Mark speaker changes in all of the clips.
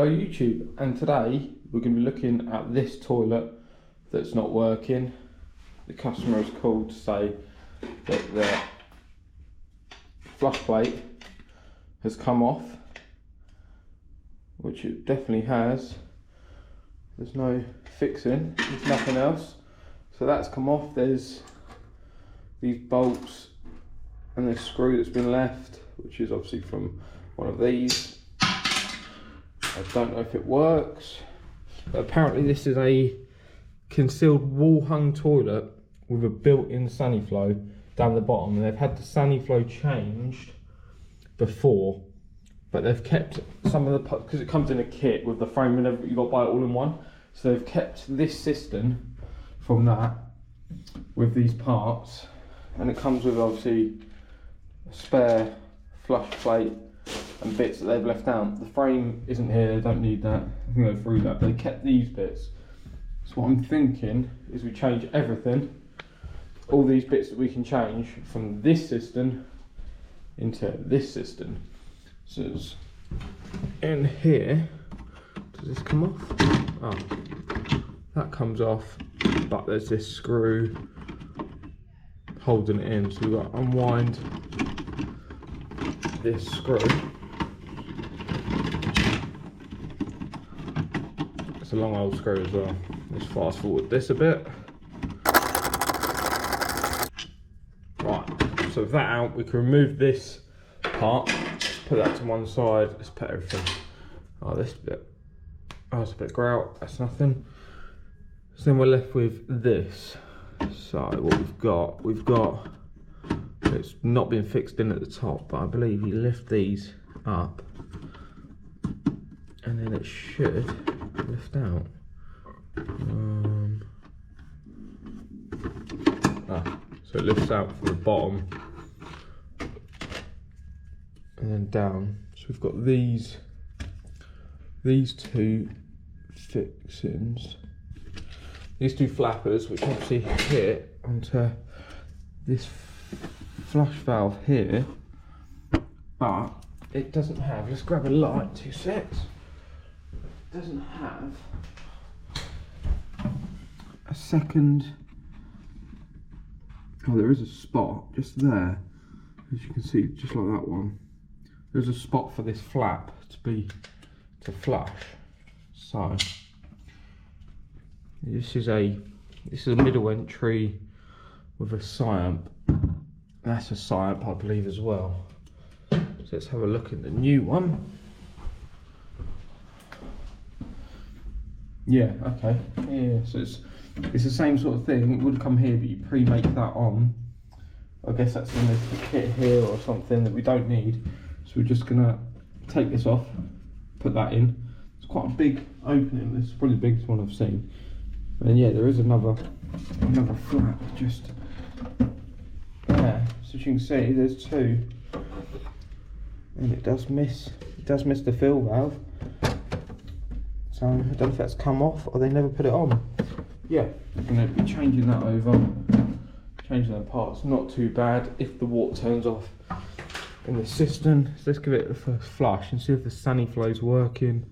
Speaker 1: Hello YouTube, and today we're going to be looking at this toilet that's not working. The customer has called to say that the flush plate has come off, which it definitely has. There's no fixing, there's nothing else. So that's come off. There's these bolts and this screw that's been left, which is obviously from one of these. I don't know if it works, but apparently this is a concealed wall hung toilet with a built-in Saniflo down the bottom, and they've had the Saniflo changed before, but they've kept some of the, because it comes in a kit with the frame and everything, you've got to buy it all in one, so they've kept this cistern from that with these parts, and it comes with obviously a spare flush plate and bits that they've left out. The frame isn't here, they don't need that, I can go through that, but they kept these bits. So what I'm thinking is we change everything, all these bits that we can change from this cistern into this cistern. So it's in here, does this come off? Oh, that comes off, but there's this screw holding it in, so we've got to unwind this screw. It's a long old screw as well. Let's fast forward this a bit. Right, so with that out, we can remove this part, put that to one side. Let's put everything. Oh, this bit, oh, it's a bit grout, that's nothing. So then we're left with this. So what we've got, it's not been fixed in at the top, but I believe you lift these up and then it should lift out. So it lifts out from the bottom and then down. So we've got these two fixings, these two flappers, which obviously hit onto this flush valve here, but it doesn't have, let's grab a light, 2 secs. It doesn't have a second. Oh, there is a spot just there, as you can see, just like that one. There's a spot for this flap to flush. So this is a middle entry with a Siamp. That's a Siamp, I believe, as well. So let's have a look at the new one. Yeah, okay. Yeah, so it's the same sort of thing. It would come here, but you pre-make that on. I guess that's in the kit here or something that we don't need. So we're just gonna take this off, put that in. It's quite a big opening. This is probably the biggest one I've seen. And yeah, there is another flap just there. So as you can see, there's two, and it does miss the fill valve. So I don't know if that's come off or they never put it on. Yeah, I'm going to be changing that over, changing that part. It's not too bad if the water turns off in the cistern. So let's give it a first flush and see if the Saniflo is working.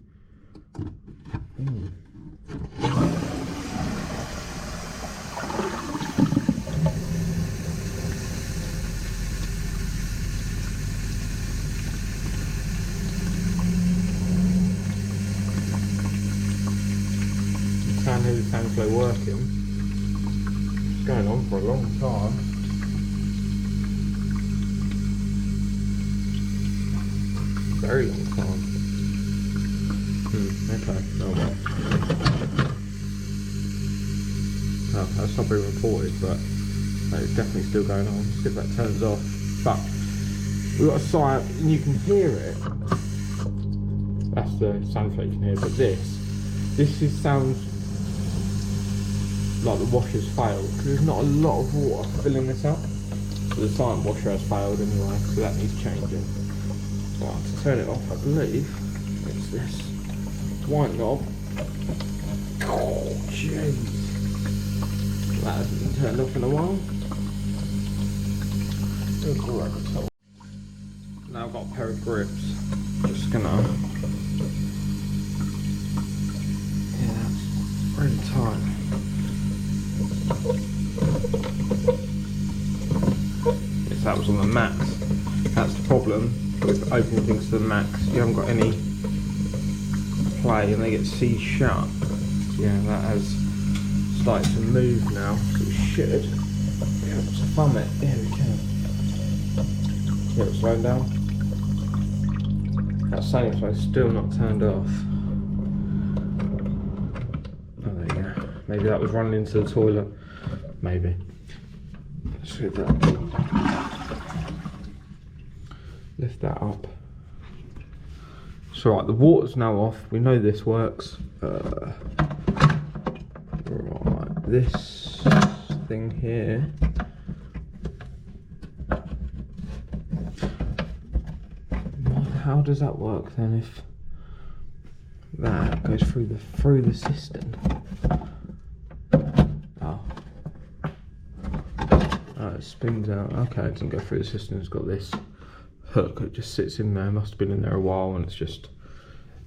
Speaker 1: Can't hear the Saniflo working. It's going on for a long time. Very long time. Okay, oh well. Oh, that's not being reported, but it's definitely still going on. See if that turns off. But we've got a Siamp and you can hear it. That's the Saniflo you can hear, but this sounds like the washer's failed, because there's not a lot of water filling this up. So the Siamp washer has failed anyway, so that needs changing. Right, to turn it off, I believe it's this white knob. Oh jeez, that hasn't been turned off in a while. Now I've got a pair of grips. Just gonna that was on the max. That's the problem with opening things to the max. You haven't got any play and they get seized shut. Yeah, that has started to move now. So it should be able to thumb it. There we can. Get it slowing down. That Saniflo is still not turned off. Oh, there you go. Maybe that was running into the toilet. Maybe. Let's see that. Lift that up. So right, the water's now off. We know this works. Right, this thing here. How does that work then if that goes through the cistern? Oh, it spins out. Okay, it doesn't go through the cistern. It's got this hook. It just sits in there. Must have been in there a while, and it's just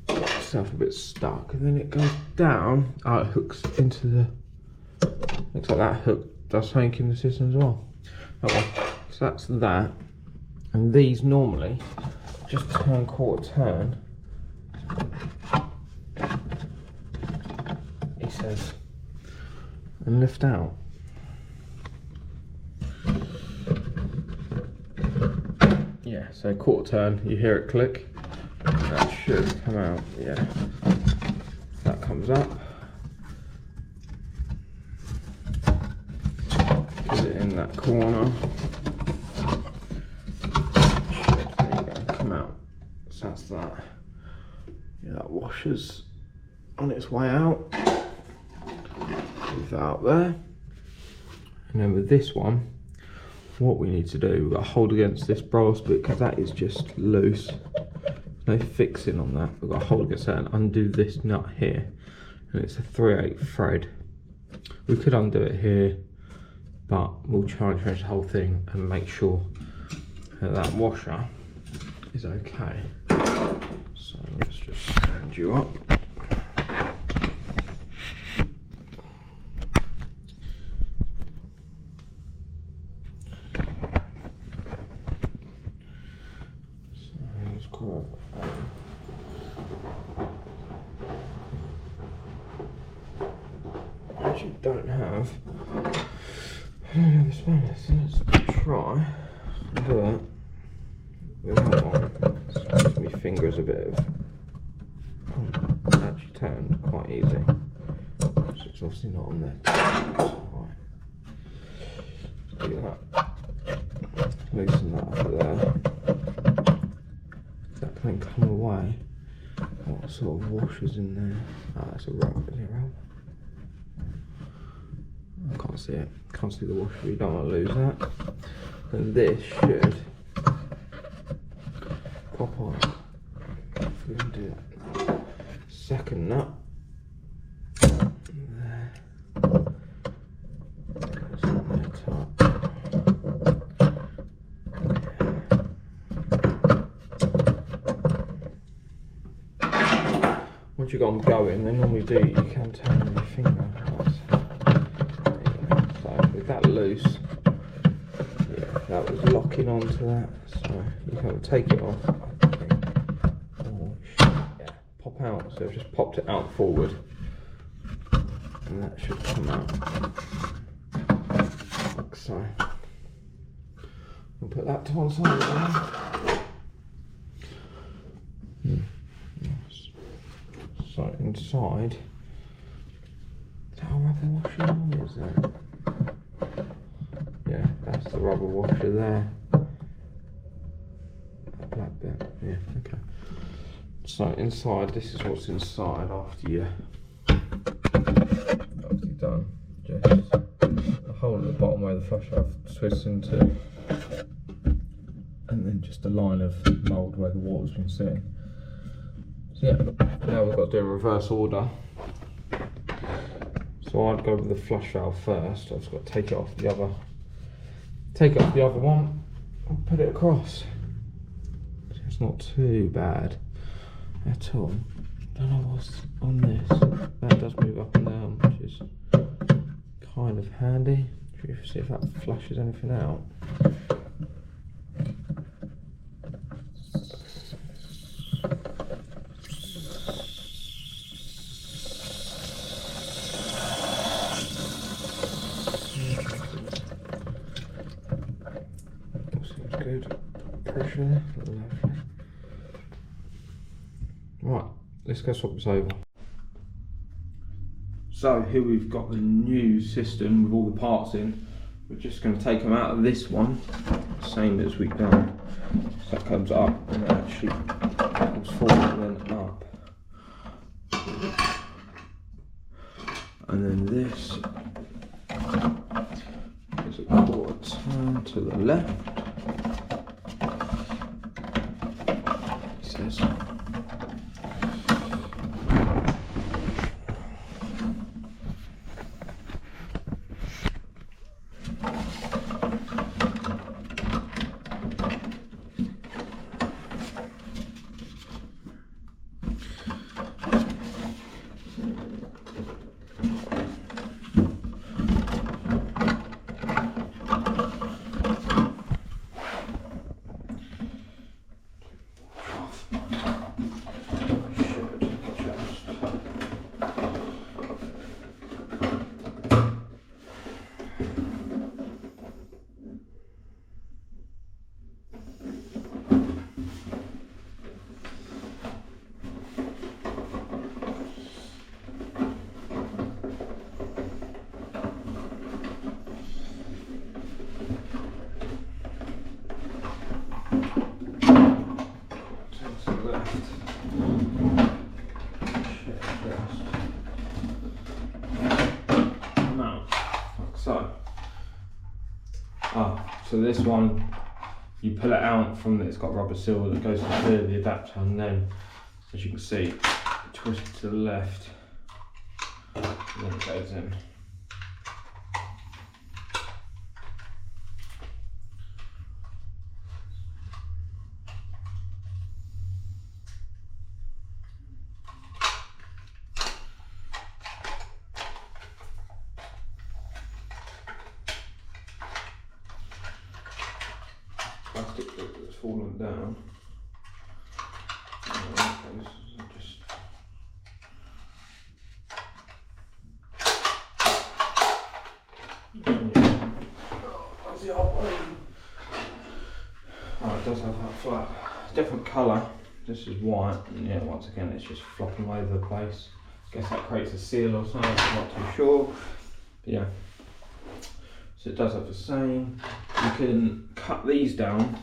Speaker 1: got itself a bit stuck. And then it goes down. Oh, it hooks into the. Looks like that hook does something in the cistern as well. Oh well. So that's that. And these normally just turn quarter turn. He says, and lift out. Yeah, so quarter turn, you hear it click. That should come out, yeah. That comes up. Put it in that corner. So that's that. Yeah, that washer's on its way out. Leave that up there. And then with this one, what we need to do, we've got to hold against this brass bit because that is just loose. No fixing on that. We've got to hold against that and undo this nut here. And it's a 3/8 thread. We could undo it here, but we'll try and change the whole thing and make sure that washer is okay. So let's just stand you up. So let's grab actually don't have the spanner, so let's try and do it. With that one, it's my fingers a bit of actually turned quite easy. So it's obviously not on there. Right. Do that. Loosen that up there. That can come away. What sort of washer's in there? Ah, that's a rub, isn't it, rub? I can't see it. Can't see the washer. You don't want to lose that. And this should pop on. If we can do that. Second nut. There. That's not there tight. Once you've got them going, they normally do, you can turn your finger. So with that loose, yeah, that was locking onto that. So you can take it off. Pop out, so I've just popped it out forward and that should come out like so. We'll put that to one side again. Yes. So inside, is that a rubber washer or is that? Yeah, that's the rubber washer there. That black bit, yeah, okay. So inside, this is what's inside after you've done. Just a hole at the bottom where the flush valve twists into, and then just a line of mould where the water's been sitting. So yeah, now we've got to do in reverse order. So I'd go with the flush valve first. I've just got to take it off the other one and put it across. It's not too bad at all. Don't know what's on this. That does move up and down, which is kind of handy. Should we see if that flushes anything out? let's go swap this over. So here we've got the new cistern with all the parts in. We're just going to take them out of this one, same as we've done. So that comes up and it actually comes forward and then up. And then this is a quarter turn to the left. It says. So this one, you pull it out from it's got rubber seal that goes to clear the adapter, and then, as you can see, twist it to the left, and then it goes in. Plastic that's fallen down. Just oh, it does have that flat. Different colour. This is white, and yeah, once again, it's just flopping all over the place. I guess that creates a seal or something. I'm not too sure. But yeah. So it does have the same. You can cut these down.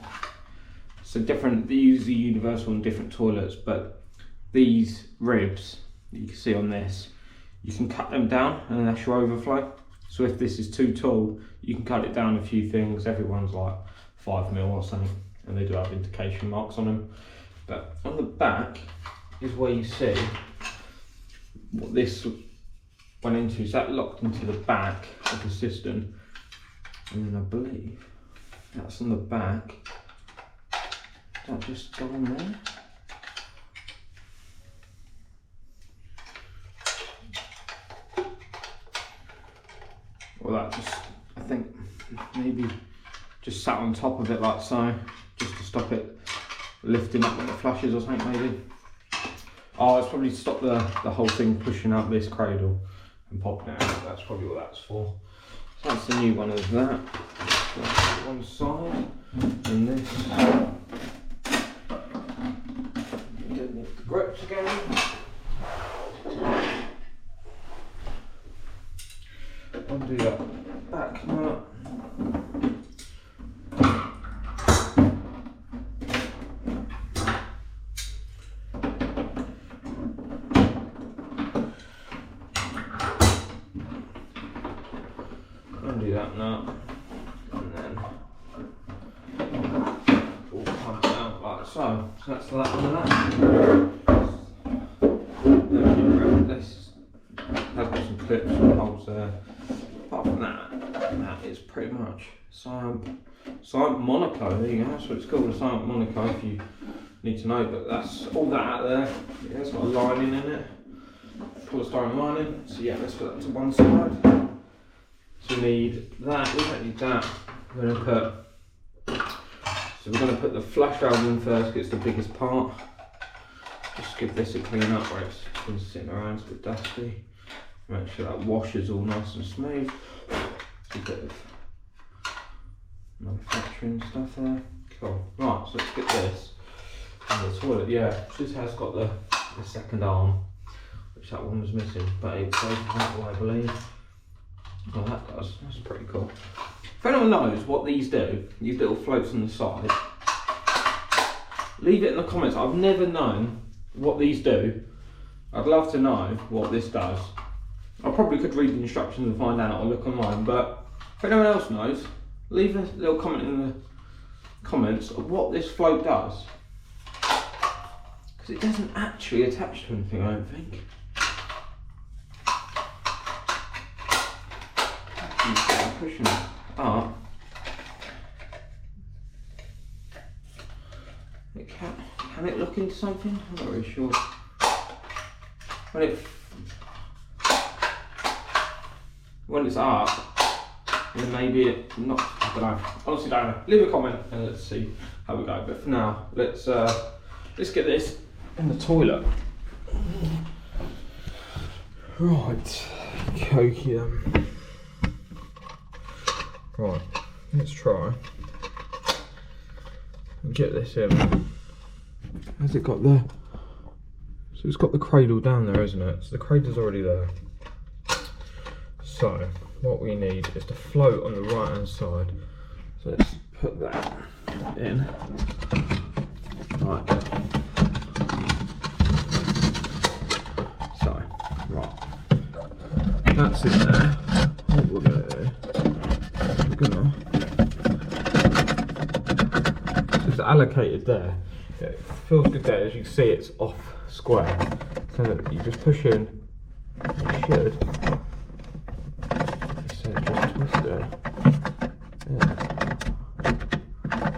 Speaker 1: So different, these are universal in different toilets, but these ribs that you can see on this, you can cut them down and that's your overflow. So if this is too tall, you can cut it down a few things. Everyone's like 5mm or something, and they do have indication marks on them. But on the back is where you see what this went into. So that locked into the back of the cistern. And then I believe that's on the back. That just go on there. Well, that just, I think, maybe just sat on top of it like so, just to stop it lifting up when it flushes or something maybe. Oh, it's probably to stop the whole thing pushing out this cradle and popping it out. That's probably what that's for. So that's the new one of that. That's one side, and this. Getting the grips again. Undo that back nut. Undo that nut, and then all come out like so. So that's that one of that. This has got some clips and holes there. Apart from that is pretty much silent Monaco. There you go. That's what it's called, a silent Monaco. If you need to know, but that's all that out there. Yeah, it's got a lining in it, polystyrene lining. So yeah, let's put that to one side. So we need that, we don't need that. We're going to put the flush valve in first, 'cause it's the biggest part. Just give this a clean up where it's been sitting around, it's a bit dusty. Make sure that washes all nice and smooth. It's a bit of manufacturing stuff there. Cool. Right, so let's get this in the toilet. Yeah, this has got the the second arm, which that one was missing, but it goes that way, I believe. Oh, that does. That's pretty cool. If anyone knows what these do, these little floats on the side, leave it in the comments. I've never known what these do. I'd love to know what this does. I probably could read the instructions and find out or look online, but if anyone else knows, leave a little comment in the comments of what this float does. Because it doesn't actually attach to anything, I don't think. I'm pushing it up. Can it look into something? I'm not really sure. When it's up, then maybe it not. I don't know. Honestly, don't know. Leave a comment and let's see how we go. But for now, let's get this in the toilet. Right, okay. Right, let's try and get this in. Has it got the? So it's got the cradle down there, isn't it? So the cradle's already there. So what we need is to float on the right hand side. So let's put that in. Right. So, right. That's in there. What we're gonna do, so it's allocated there. It feels good there. As you can see, it's off square. So that you just push in. You should. So just twist it. Yeah.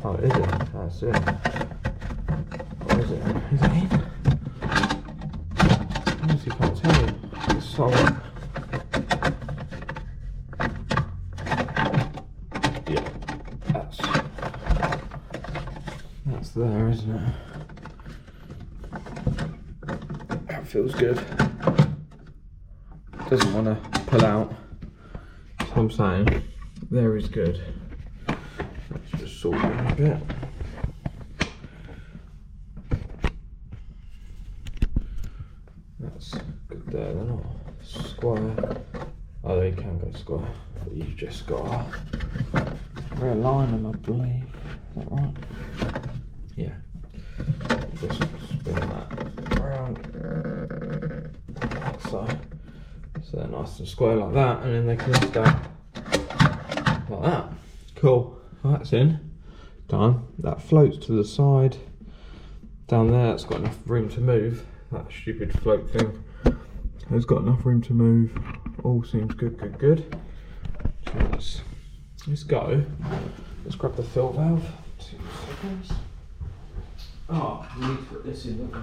Speaker 1: Oh, is it? That's it. What is it? Is it in? I honestly can't tell you. It's so. Yeah. That's there, isn't it? That feels good. Doesn't want to pull out. So I'm saying there is good. Let's just sort it a bit. That's good there. They're not square. Oh, they can go square, but you've just got to realign them, I believe. Is that right? Yeah. Just spin that around. So they're nice and square like that, and then they can just go like that. Cool. Well, that's in. Done. That floats to the side. Down there, it's got enough room to move. That stupid float thing. It's got enough room to move. All seems good, good, good. So let's go. Let's grab the fill valve. 2 seconds. Oh, we need to put this in, don't we?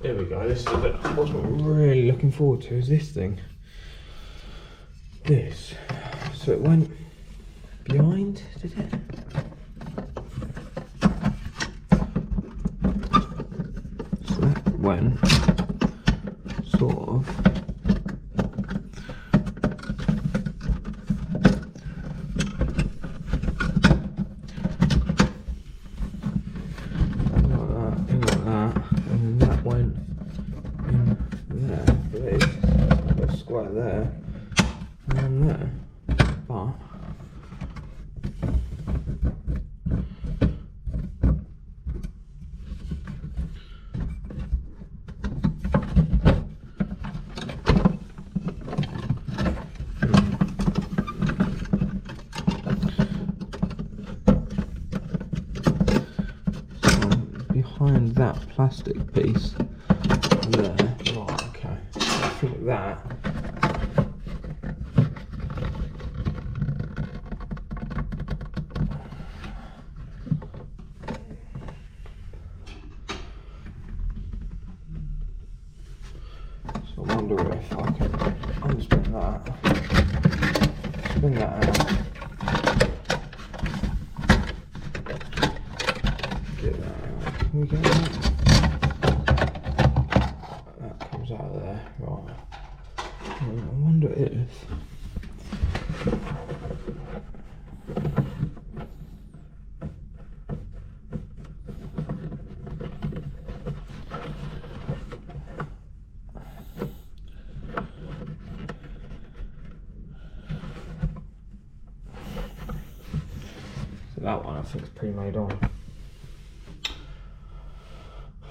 Speaker 1: There we go. This is the bit I wasn't really looking forward to, is this thing. This. So it went behind, did it? So that went sort of there and then there, but so behind that plastic piece there, right, okay, I think that I wonder if I can unspin that, spin that out, get that out. Can we get that? That comes out of there, right. I wonder if that one I think it's pre-made on.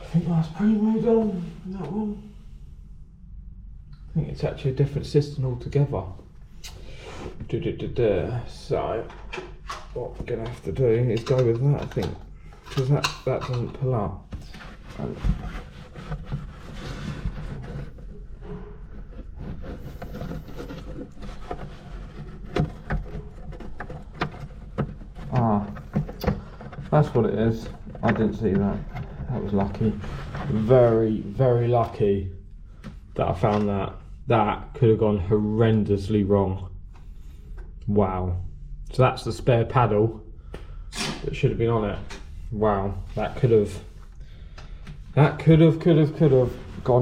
Speaker 1: I think that's pre-made on, that one. I think it's actually a different cistern altogether. So, what we're going to have to do is go with that, I think. Because that doesn't pull up. Ah, that's what it is. I didn't see that. That was lucky. Very, very lucky that I found that. That could have gone horrendously wrong. Wow. So that's the spare paddle that should have been on it. Wow. That could have gone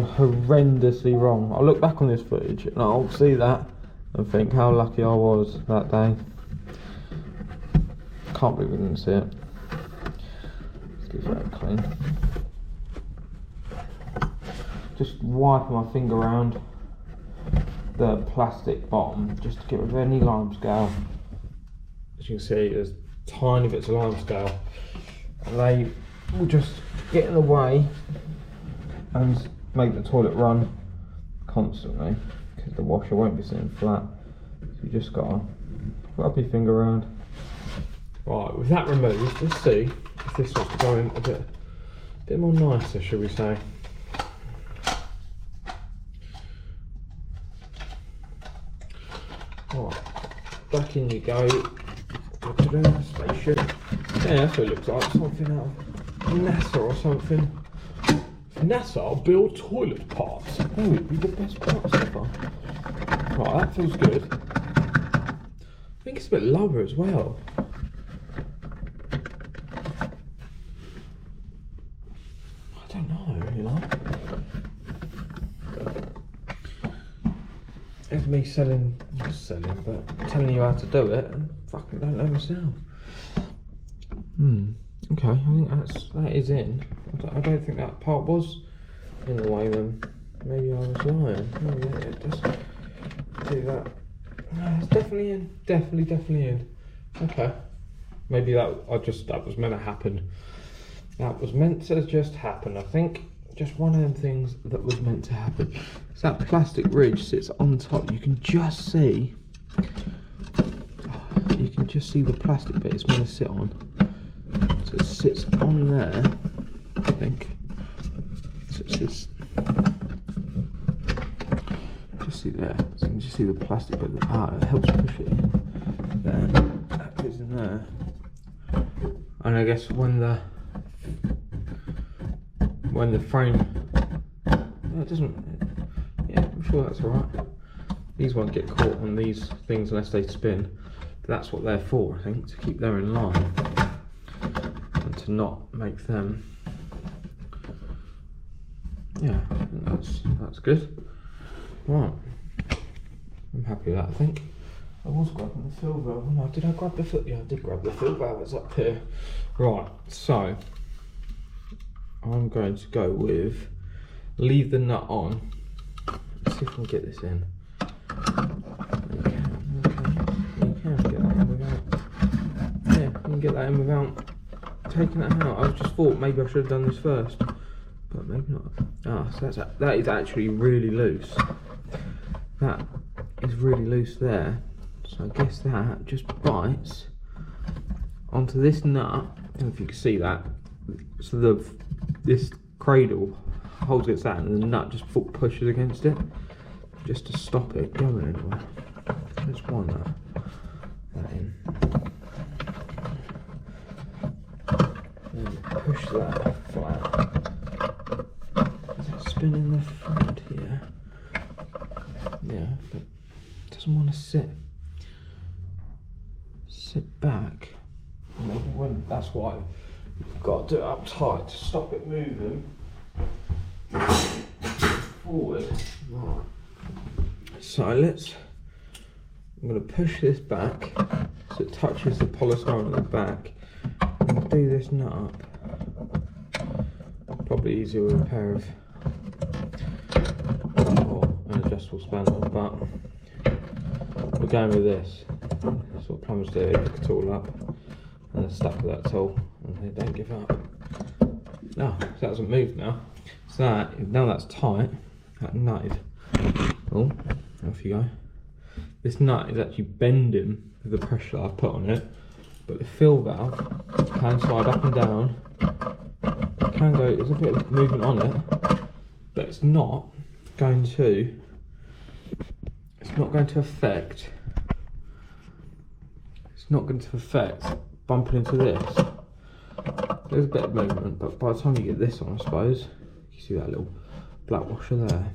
Speaker 1: horrendously wrong. I'll look back on this footage and I'll see that and think how lucky I was that day. Can't believe we didn't see it. Let's get that clean. Just wiping my finger around the plastic bottom just to get rid of any lime scale. As you can see, there's tiny bits of lime scale, and they will just get in the way and make the toilet run constantly because the washer won't be sitting flat. So you just gotta rub your finger around. Right, with that removed, let's see if this one's going a bit more nicer, shall we say. Right, back in you go. Spaceship. Yeah, that's what it looks like. Something out of NASA or something. NASA build toilet parts. Oh, it'd be the best parts ever. Right, that feels good. I think it's a bit lower as well. I don't know, you know. It's me not selling, but telling you how to do it, and fucking don't know myself. Okay, I think that is in. I don't think that part was in the way then. Maybe I was lying. Oh yeah, it does do that. No, it's definitely in. Definitely in. Okay. Maybe that was meant to happen. That was meant to just happen, I think. Just one of them things that was meant to happen. So that plastic ridge sits on top. You can just see the plastic bit it's meant to sit on. So it sits on there, I think. So it sits just see there. So you can just see the plastic bit. It helps push it in. Then that goes in there. And I guess when the frame, it doesn't. Yeah, I'm sure that's alright. These won't get caught on these things unless they spin. But that's what they're for, I think, to keep them in line and to not make them. Yeah, I think that's good. Right, I'm happy with that. I think I was grabbing the fill valve. No, did I grab the fill? Yeah, I did grab the fill valve. It's up here. Right, so I'm going to go with leave the nut on. Let's see if we can get this in. You can get that in without. Yeah, you can get that in without taking that out. I just thought maybe I should have done this first, but maybe not. So that is actually really loose. That is really loose there. So I guess that just bites onto this nut. I don't know if you can see that. So this cradle holds against that, and the nut just pushes against it, just to stop it going anywhere. Let's wind that in. And push that flat. Is that spinning the front here? Yeah, but it doesn't want to sit back. Maybe when, that's why you've got to do it up tight to stop it moving forward. Right. So I'm going to push this back so it touches the polystyrene on the back, and do this nut up. Probably easier with a pair of or an adjustable spanner, but we're going with this. That's what plumbers do, they pick it all up and they're stuck with that tool, and they don't give up. No, so that hasn't moved now. So now that's tight, that nut is, oh, off you go. This nut is actually bending with the pressure that I've put on it, but the fill valve can slide up and down. It can go, there's a bit of movement on it, but it's not going to affect, bumping into this. There's a bit of movement, but by the time you get this on, I suppose, you see that little black washer there?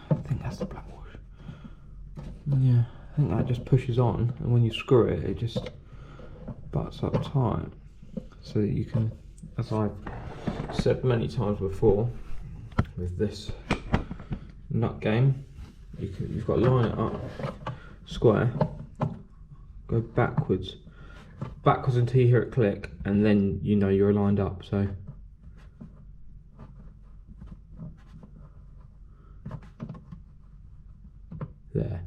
Speaker 1: I think that's the black washer. Yeah, I think that just pushes on, and when you screw it, it just butts up tight. So that you can, as I've said many times before, with this nut game, you've got to line it up square, go backwards until you hear it click, and then you know you're lined up. So there.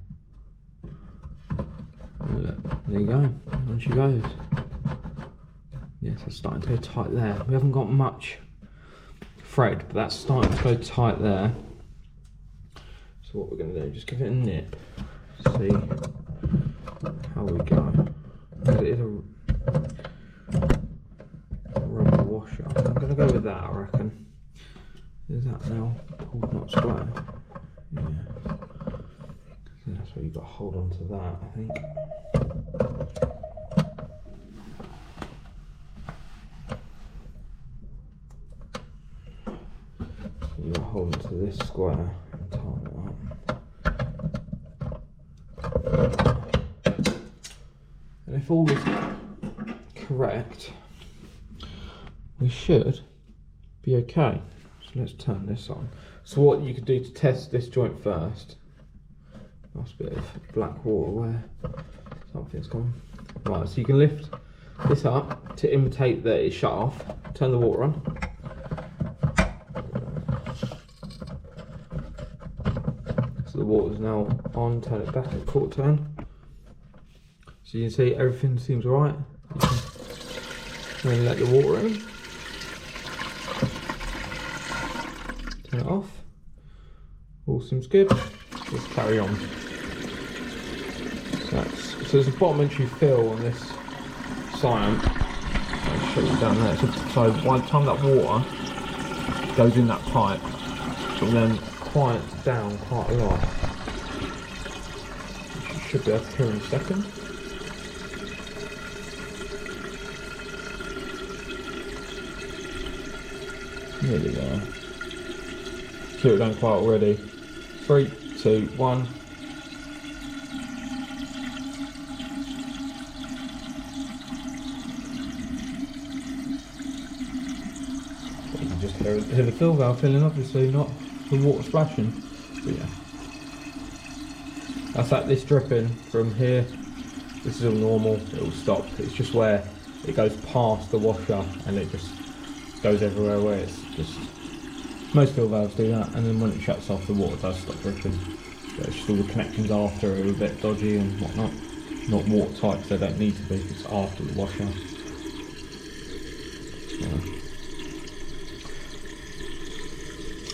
Speaker 1: Look, there you go. On she goes. Yes, it's starting to go tight there. We haven't got much thread, but that's starting to go tight there. So what we're going to do, just give it a nip, see how we go. Because it is a rubber washer. I'm going to go with that, I reckon. Is that now pulled not square? Yeah. So that's where you've got to hold on to that, I think. You're holding to this square and tighten it up. And if all is correct, we should be okay. So let's turn this on. So what you could do to test this joint first, nice bit of black water where something's gone. Right, so you can lift this up to imitate that it's shut off, turn the water on. The water's now on, turn it back at quarter turn. So you can see everything seems alright. You can let the water in. Turn it off. All seems good. Just carry on. So there's a bottom-entry fill on this cyan. I'll show you down there. So by the time that water goes in that pipe, and then quiet down quite a lot. You should be able to hear in a second. There we go. Hear it done quiet already. 3, 2, 1. You can just hear the fill valve filling, obviously, not the water splashing. But yeah, that's like this dripping from here. This is all normal, it will stop. It's just where it goes past the washer and it just goes everywhere, where it's just, most fill valves do that, and then when it shuts off the water does stop dripping. But it's just all the connections after are a bit dodgy and whatnot. Not watertight, so they don't need to be, it's after the washer. Yeah.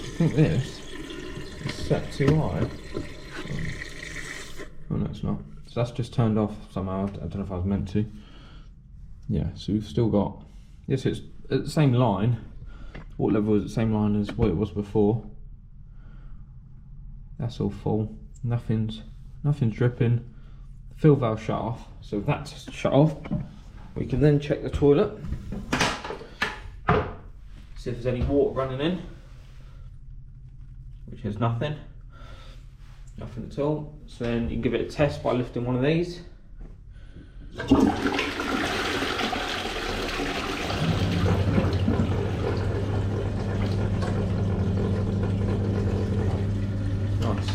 Speaker 1: I think this is set too high. Oh no, it's not. So that's just turned off somehow. I don't know if I was meant to. Yeah, so we've still got, yes, it's at the same line. Water level is the same line as what it was before. That's all full. Nothing's dripping. The fill valve shut off. So if that's shut off, we can then check the toilet. See if there's any water running in. Which is nothing at all. So then you can give it a test by lifting one of these. Nice.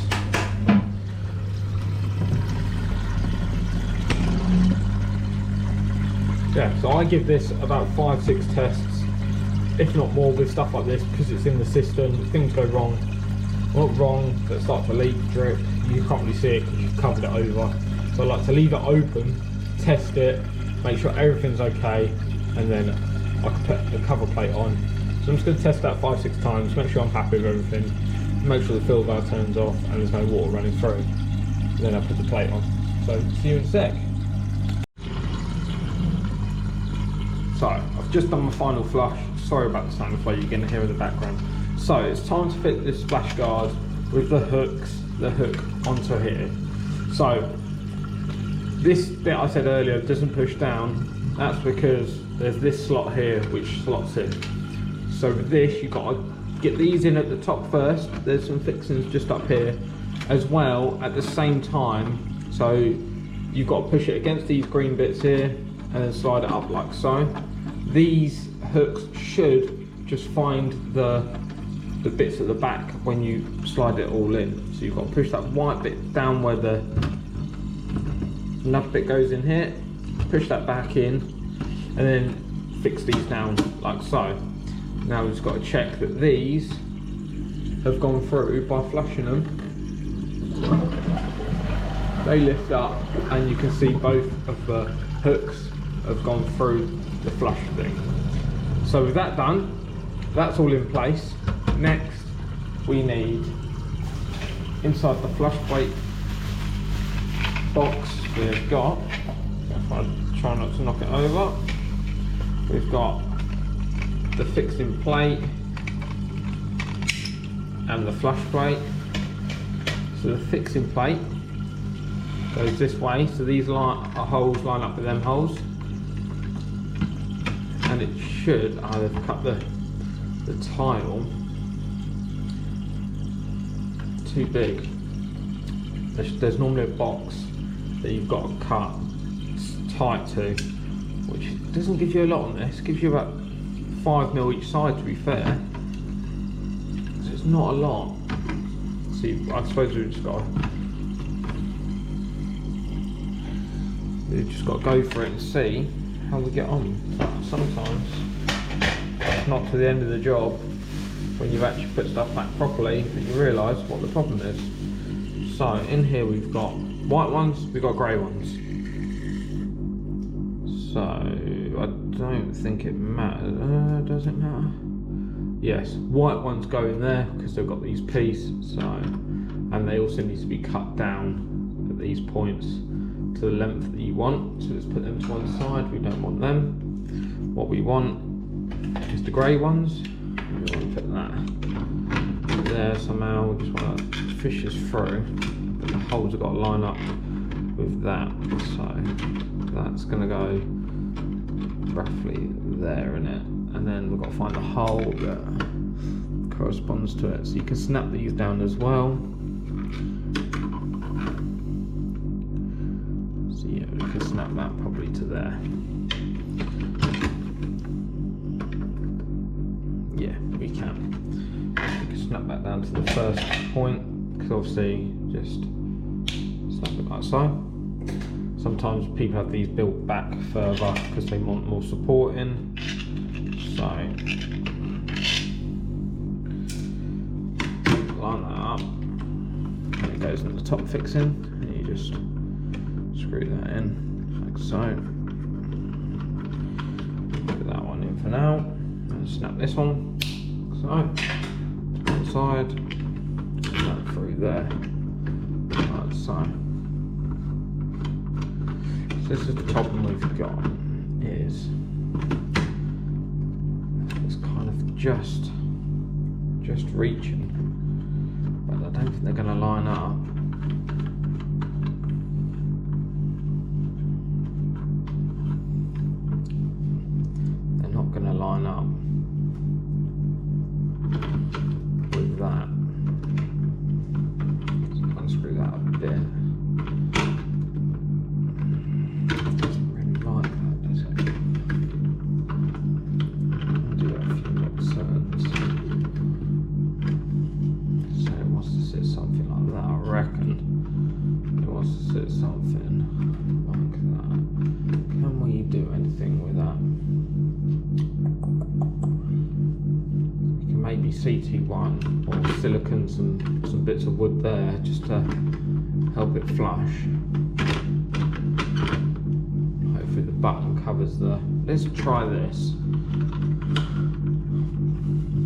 Speaker 1: Yeah, so I give this about 5-6 tests, if not more, with stuff like this, because it's in the cistern. Things go wrong. Not wrong, but it starts to leak, drip. You can't really see it because you've covered it over. So I like to leave it open, test it, make sure everything's okay, and then I can put the cover plate on. So I'm just going to test that 5-6 times, make sure I'm happy with everything, make sure the fill valve turns off and there's no water running through, and then I put the plate on. So see you in a sec. So I've just done my final flush. Sorry about the Saniflo you're going to hear in the background. So it's time to fit this splash guard with the hook onto here. So this bit I said earlier doesn't push down. That's because there's this slot here which slots in. So with this, you've got to get these in at the top first. There's some fixings just up here as well at the same time. So you've got to push it against these green bits here and then slide it up like so. These hooks should just find the bits at the back when you slide it all in. So you've got to push that white bit down where the nub bit goes in here, push that back in, and then fix these down like so. Now we've just got to check that these have gone through by flushing them. They lift up and you can see both of the hooks have gone through the flush thing. So with that done, that's all in place. Next we need, inside the flush plate box, we've got, if I try not to knock it over, we've got the fixing plate and the flush plate. So the fixing plate goes this way, so these holes line up with them holes, and it should, they've cut the tile too big. There's normally a box that you've got to cut tight to, which doesn't give you a lot on this, it gives you about 5mm each side to be fair, so it's not a lot. See, I suppose we've just got to go for it and see how we get on. Sometimes it's not to the end of the job when you've actually put stuff back properly that you realise what the problem is. So in here we've got white ones, we've got grey ones. So I don't think it matters. Does it matter? Yes, white ones go in there because they've got these pieces. So, and they also need to be cut down at these points to the length that you want. So let's put them to one side. We don't want them. What we want is the grey ones. We want to put that there somehow. We just want to fish this through. But the holes have got to line up with that. So that's going to go roughly there in it, and then we've got to find a hole that corresponds to it. So you can snap these down as well. So yeah, we can snap that probably to there. Yeah, we can. We can snap that down to the first point, because obviously just snap it like so. Sometimes people have these built back further because they want more support in. So line that up, and it goes in the top fixing, and you just screw that in like so. Put that one in for now, and snap this one so to one side, and that through there like so. This is the problem we've got, is it's kind of just reaching, but I don't think they're going to line up. They're not going to line up with that. So I'm going to screw that up a bit. Something like that. Can we do anything with that? We can maybe CT1 or silicon some bits of wood there just to help it flush. Hopefully the button covers the. Let's try this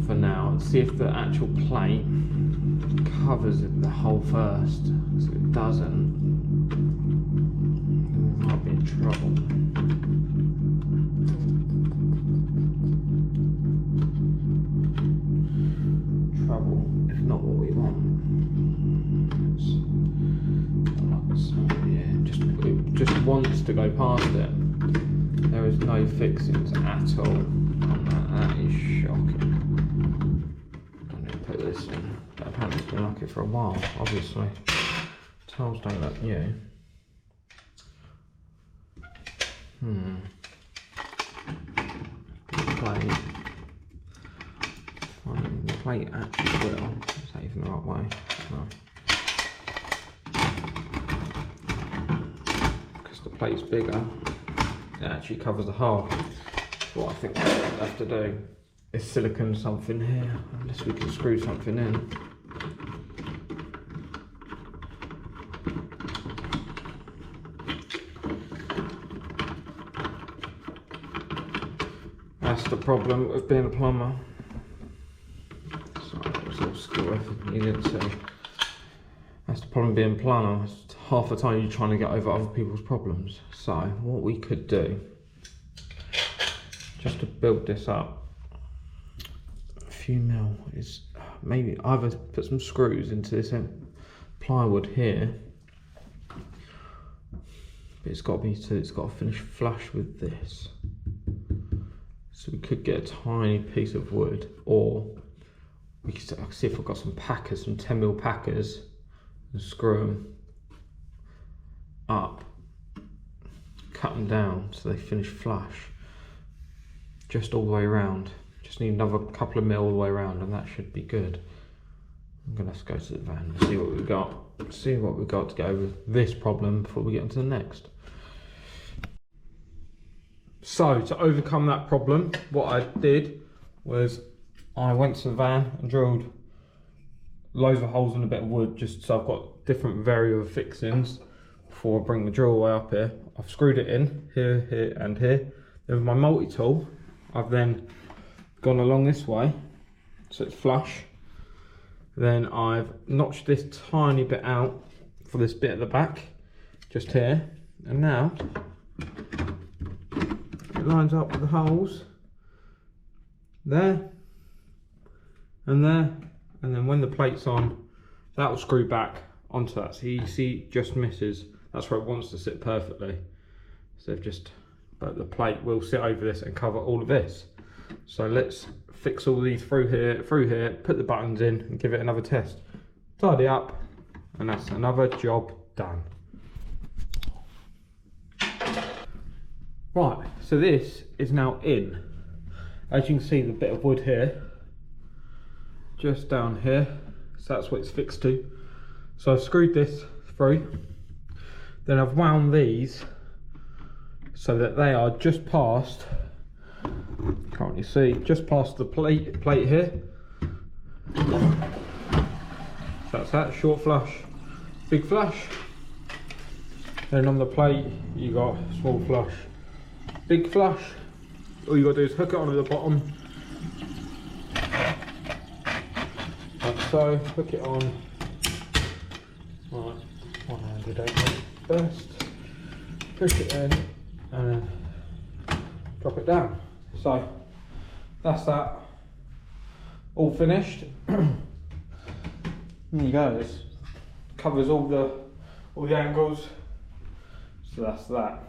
Speaker 1: for now and see if the actual plate covers the hole first. So if it doesn't, we might be in trouble. Trouble is not what we want. It just wants to go past it. There is no fixings at all on that. That is shocking. I need to put this in. But apparently it's been like it for a while, obviously. Tiles don't look new. Plate. The plate actually will. Is that even the right way? No. Because the plate's bigger, it actually covers the hole. What I think we'll have to do is silicone something here, unless we can screw something in. That's the problem with being a plumber. Sorry, that was all school effort needed to. That's the problem being a plumber. Half the time you're trying to get over other people's problems. So what we could do, just to build this up, a few mil is maybe either put some screws into this plywood here, but it's got to finish flush with this. So we could get a tiny piece of wood, or we could see if I've got some packers, some 10mm packers, and screw them up, cut them down so they finish flush, just all the way around. Just need another couple of mil all the way around, and that should be good. I'm gonna have to go to the van and see what we've got. See what we've got to go with this problem before we get into the next. So to overcome that problem, what I did was I went to the van and drilled loads of holes in a bit of wood, just so I've got different variable fixings before I bring the drill way up here. I've screwed it in here, here and here. Then with my multi-tool, I've then gone along this way so it's flush. Then I've notched this tiny bit out for this bit at the back, just here, and now it lines up with the holes there and there, and then when the plate's on, that will screw back onto that. So you see, just misses. That's where it wants to sit perfectly. So but the plate will sit over this and cover all of this. So let's fix all these through here, put the buttons in and give it another test. Tidy up, and that's another job done. Right, so this is now in. As you can see, the bit of wood here, just down here, so that's what it's fixed to. So I've screwed this through, then I've wound these so that they are just past, can't really see, just past the plate here. So that's that, short flush, big flush. Then on the plate you got small flush, big flush. All you got to do is hook it onto the bottom, like so. Hook it on, right, one-handed open first, push it in and then drop it down. So that's that, all finished. There you go, this covers all the angles. So that's that.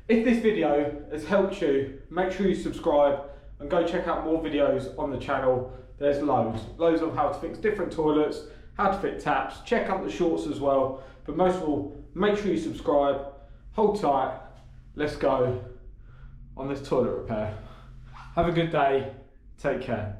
Speaker 1: If this video has helped you, make sure you subscribe and go check out more videos on the channel. There's loads of how to fix different toilets, how to fit taps, check out the shorts as well. But most of all, make sure you subscribe, hold tight, let's go on this toilet repair. Have a good day, take care.